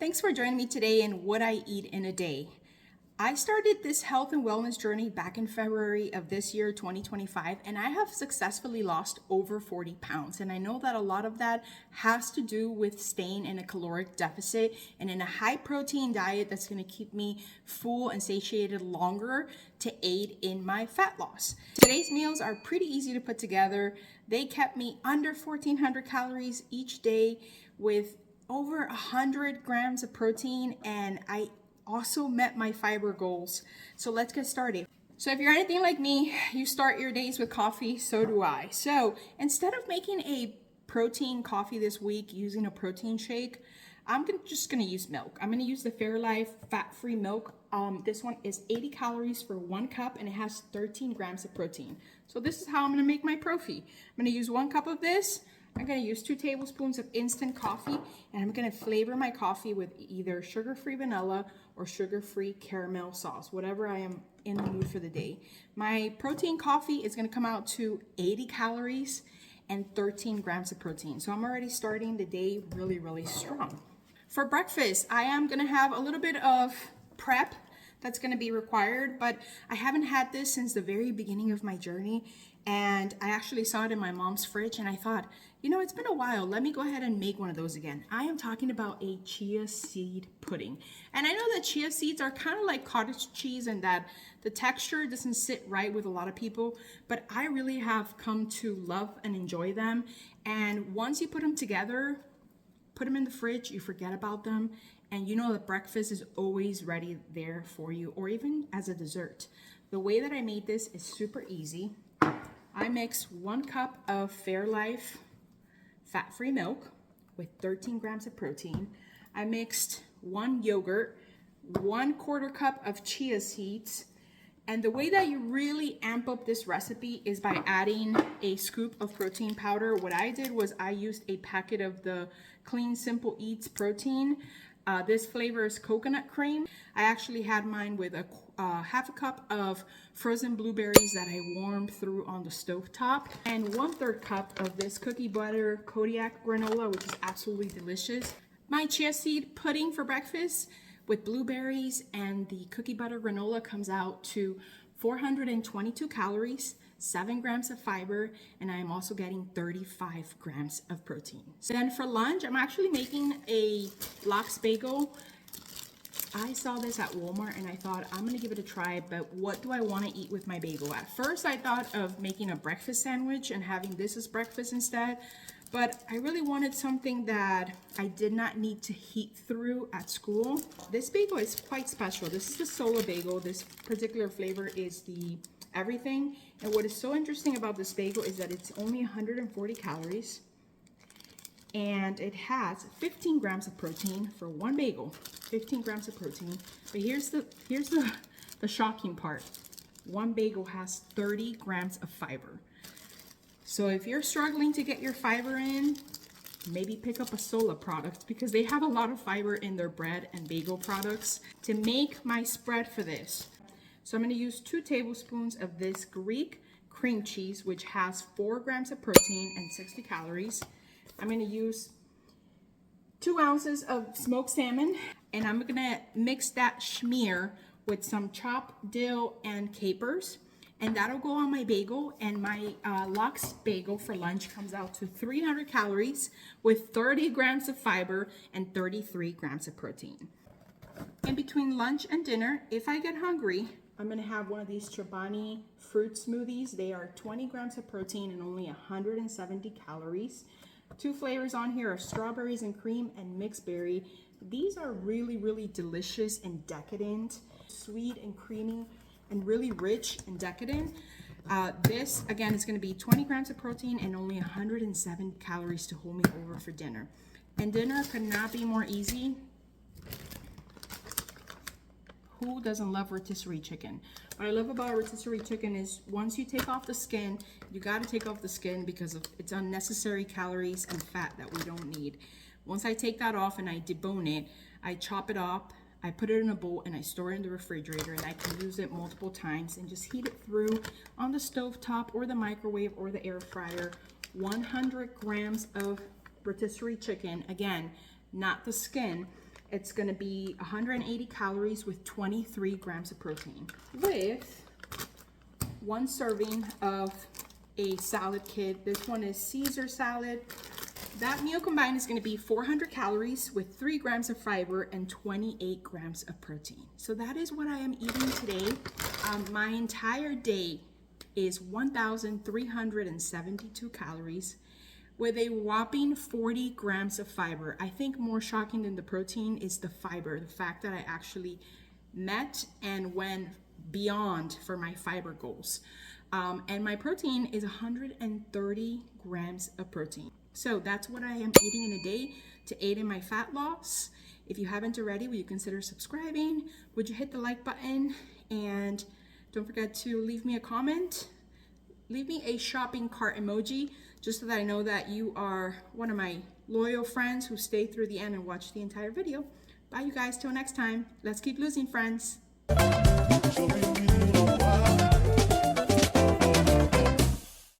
Thanks for joining me today in What I Eat in a Day. I started this health and wellness journey back in February of this year, 2025, and I have successfully lost over 40 pounds. And I know that a lot of that has to do with staying in a caloric deficit and in a high protein diet that's going to keep me full and satiated longer to aid in my fat loss. Today's meals are pretty easy to put together. They kept me under 1,400 calories each day with over 100 grams of protein, and I also met my fiber goals. So let's get started. So if you're anything like me, you start your days with coffee, so do I. So instead of making a protein coffee this week using a protein shake, I'm just gonna use milk. I'm gonna use the Fairlife fat-free milk. This one is 80 calories for 1 cup and it has 13 grams of protein. So this is how I'm gonna make my profi. I'm gonna use 1 cup of this. I'm gonna use 2 tablespoons of instant coffee, and I'm gonna flavor my coffee with either sugar-free vanilla or sugar-free caramel sauce, whatever I am in the mood for the day. My protein coffee is gonna come out to 80 calories and 13 grams of protein. So I'm already starting the day really, really strong. For breakfast, I am gonna have a little bit of prep that's gonna be required, but I haven't had this since the very beginning of my journey. And I actually saw it in my mom's fridge and I thought, you know, it's been a while. Let me go ahead and make one of those again. I am talking about a chia seed pudding. And I know that chia seeds are kind of like cottage cheese and that the texture doesn't sit right with a lot of people, but I really have come to love and enjoy them. And once you put them together, put them in the fridge, you forget about them. And you know that breakfast is always ready there for you, or even as a dessert. The way that I made this is super easy. I mixed 1 cup of Fairlife fat-free milk with 13 grams of protein. I mixed 1 yogurt, 1/4 cup of chia seeds. And the way that you really amp up this recipe is by adding a scoop of protein powder. What I did was I used a packet of the Clean Simple Eats protein. This flavor is coconut cream. I actually had mine with a 1/2 cup of frozen blueberries that I warmed through on the stove top, and 1/3 cup of this cookie butter Kodiak granola, which is absolutely delicious. My chia seed pudding for breakfast with blueberries and the cookie butter granola comes out to 422 calories, 7 grams of fiber, and I am also getting 35 grams of protein. So then for lunch, I'm actually making a Lox Bagel. I saw this at Walmart and I thought, I'm gonna give it a try, but what do I wanna eat with my bagel? At first, I thought of making a breakfast sandwich and having this as breakfast instead, but I really wanted something that I did not need to heat through at school. This bagel is quite special. This is the Sola Bagel. This particular flavor is the everything. And what is so interesting about this bagel is that it's only 140 calories and it has 15 grams of protein for 1 bagel. 15 grams of protein. But here's the shocking part. 1 bagel has 30 grams of fiber. So if you're struggling to get your fiber in, maybe pick up a Sola product because they have a lot of fiber in their bread and bagel products. To make my spread for this, so I'm going to use 2 tablespoons of this Greek cream cheese, which has 4 grams of protein and 60 calories. I'm going to use 2 ounces of smoked salmon, and I'm going to mix that schmear with some chopped dill and capers, and that'll go on my bagel. And my Lox Bagel for lunch comes out to 300 calories with 30 grams of fiber and 33 grams of protein. In between lunch and dinner, if I get hungry, I'm gonna have one of these Chobani fruit smoothies. They are 20 grams of protein and only 170 calories. 2 flavors on here are strawberries and cream and mixed berry. These are really, really delicious and decadent, sweet and creamy and really rich and decadent. This, again, is gonna be 20 grams of protein and only 107 calories to hold me over for dinner. And dinner could not be more easy. Who doesn't love rotisserie chicken? What I love about rotisserie chicken is once you take off the skin, you got to take off the skin because of its unnecessary calories and fat that we don't need. Once I take that off and I debone it, I chop it up, I put it in a bowl and I store it in the refrigerator, and I can use it multiple times and just heat it through on the stovetop or the microwave or the air fryer. 100 grams of rotisserie chicken, again, not the skin. It's gonna be 180 calories with 23 grams of protein, with 1 serving of a salad kit. This one is Caesar salad. That meal combined is gonna be 400 calories with 3 grams of fiber and 28 grams of protein. So that is what I am eating today. My entire day is 1,372 calories with a whopping 40 grams of fiber. I think more shocking than the protein is the fiber, the fact that I actually met and went beyond for my fiber goals. And my protein is 130 grams of protein. So that's what I am eating in a day to aid in my fat loss. If you haven't already, will you consider subscribing? Would you hit the like button? And don't forget to leave me a comment. Leave me a shopping cart emoji, just so that I know that you are one of my loyal friends who stayed through the end and watched the entire video. Bye, you guys. Till next time. Let's keep losing, friends.